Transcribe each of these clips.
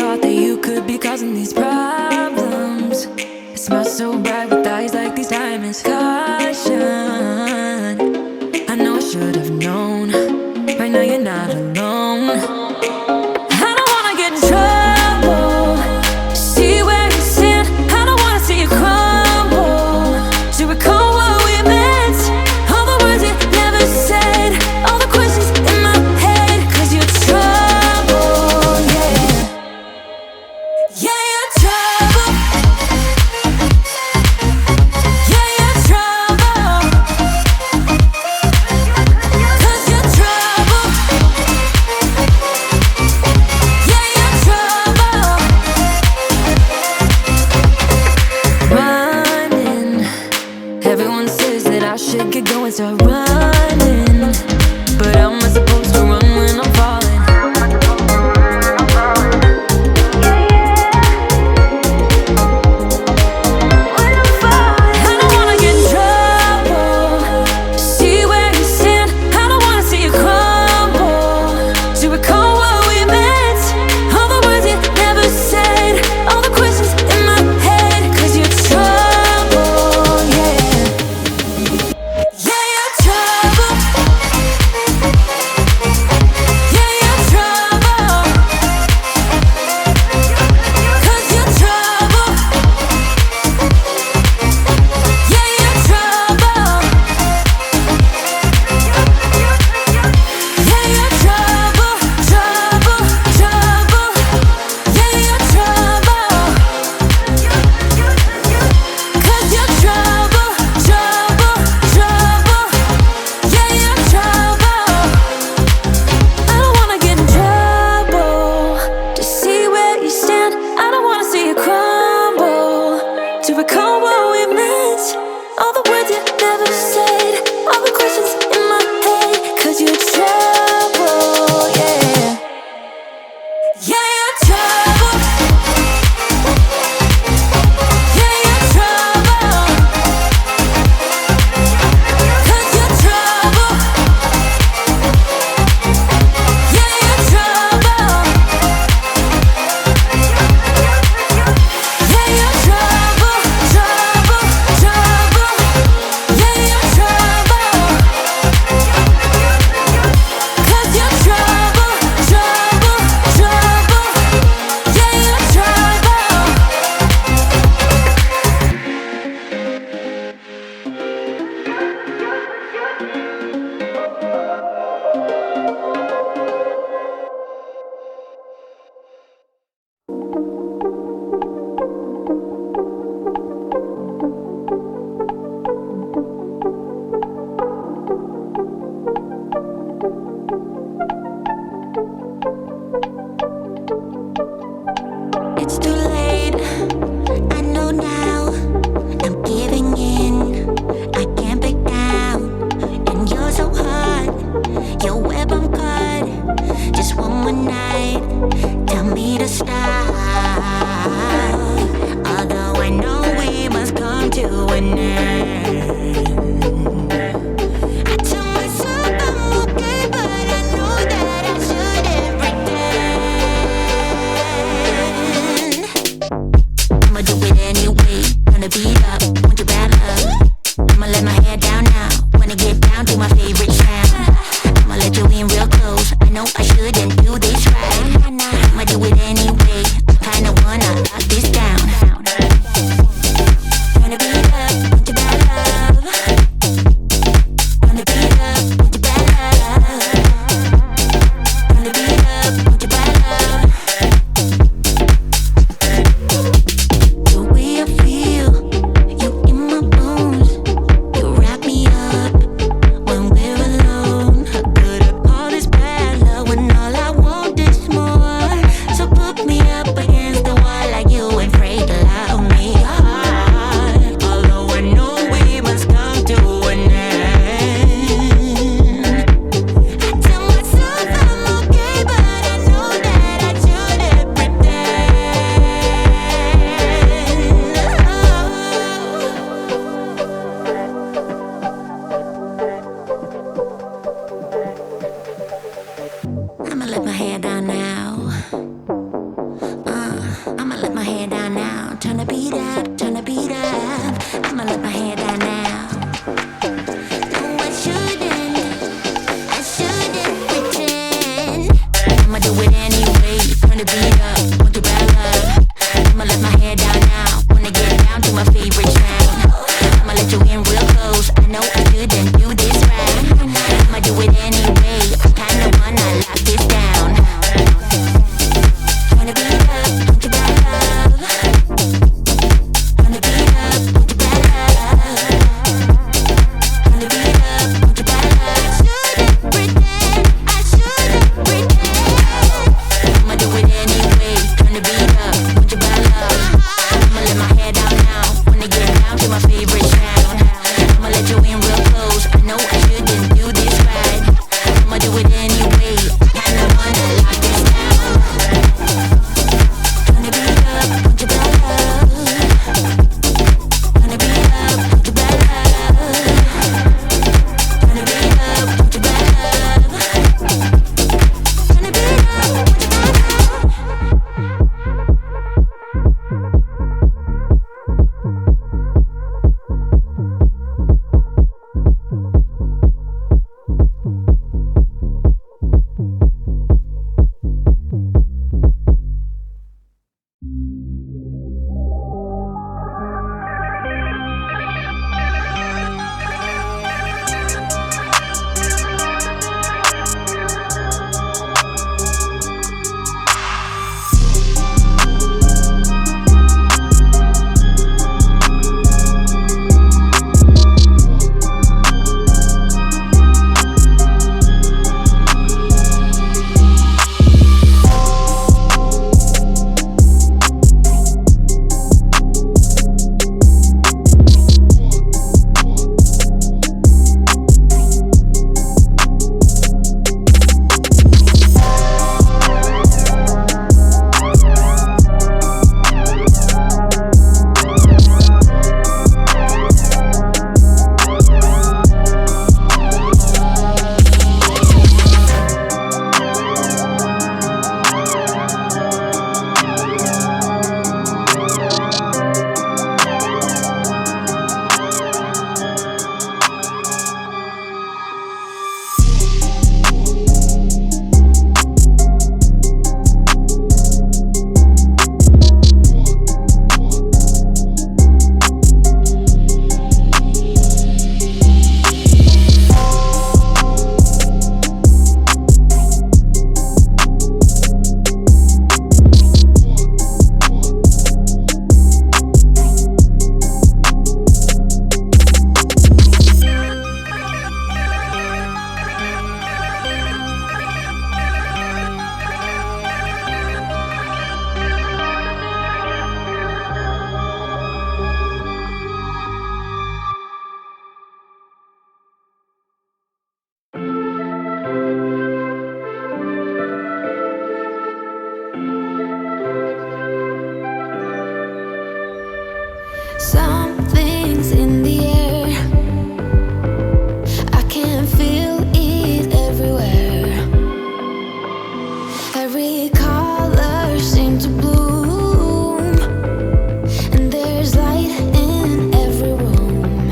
thought that you could be causing these problems. It smells so bright with eyes like these diamonds. Caution, I know I should have known. Right now you're not alone. I don't wanna get in trouble. See where you stand. I don't wanna see you crumble. To recall what we meant, all the words you never said, all the questions in my head. 'Cause you're trouble, yeah. Yeah, you're trouble. Yeah, you're trouble. 'Cause you're trouble. Yeah, you're trouble. Running. Everyone says that I should get going, start running. But how am I supposed to run when I'm falling? I don't wanna get in trouble. See where you stand. I don't wanna see you crumble. To recall what we meant, all the words you never said, all the questions in my head. 'Cause you're trouble, yeah. Yeah, you're trouble. Yeah, you're trouble. 'Cause you're trouble. Yeah, you're trouble. Yeah, you're trouble, trouble, trouble. Yeah, you're trouble. 'Cause you're trouble, trouble, trouble. Yeah, you're trouble. I don't wanna get in trouble. To see where you stand, I don't wanna see you crumble. To recall what we meant, all the words you never said, all the questions in my head. 'Cause you're trouble, yeah. Yeah, you're trouble. Yeah, you're trouble. 'Cause you're trouble. Yeah, you're trouble. Yeah, you're trouble, trouble, trouble. Yeah, you're trouble. 'Cause you're trouble, trouble, trouble. Yeah, you're trouble. It's too late, I know now. I'm giving in, I can't back down. And you're so hot, your web I'm caught. Just one more night, tell me to stop. Although I know we must come to an end. I tell myself I'm okay, but I know that I shouldn't pretend. I'ma do it anyway, gonna beat up, want your bad love. I'ma let my hair down now, wanna get down to my favorite sound. I'ma let you in real close, I know I shouldn't do this right. I'ma do it anyway, I kinda wanna lock this down. Gonna beat up, want your bad love. Gonna beat up, want your bad love. Gonna beat up, want your bad love. The way I feel, you in my bones. You wrap me up when we're alone. How could I call this bad love when all I want is more? So put me want your bad love. I'ma let my hair down now, wanna get down to my favorite sound. I'ma let you in real close, I know I shouldn't do this right. I'ma do it anyway, I kinda wanna lock this down. Wanna be up, want your bad love. Wanna be up, want your bad love. Wanna be up, want your bad love. Shouldn't pretend, I shouldn't pretend. I'ma do it anyway, turn the beat up, want your bad love. I'ma let my hair down now, wanna get down to my favorite sound. I'ma let you in real close, I know I shouldn't do this right. I'ma do it anyway, kinda wanna lock this down. Wanna be up, want your bad love. Wanna be up, want your bad love. Wanna be up, want your bad love. Wanna be up, want your bad Something's in the air, I can feel it everywhere. Every color seems to bloom, and there's light in every room.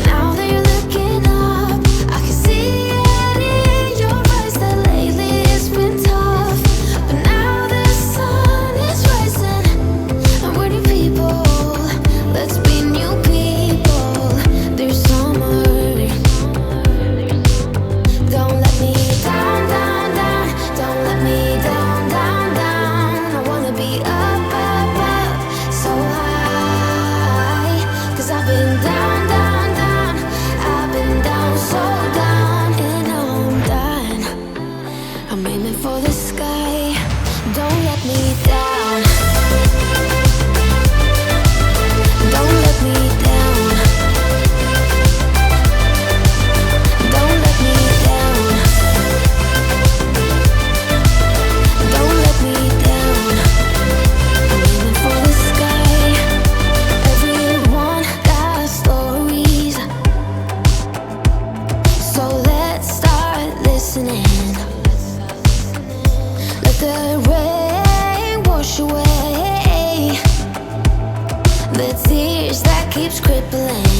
Now that you're looking up, I can see it in your eyes that lately it's been tough. But now the sun is rising, and we're new people. Let's be new people. There's summer. Don't let me down, down, down. Don't let me down, down, down. I wanna be up, up, up, so high. 'Cause I've been down, down, down. I've been down, so down, and now I'm done. I'm aiming for the sky. Don't let me down. Don't let me down. Don't let me down. Don't let me down. I'm aiming for the sky. Everyone got stories, so let's start listening. Let the rain wash away the tears that keeps crippling.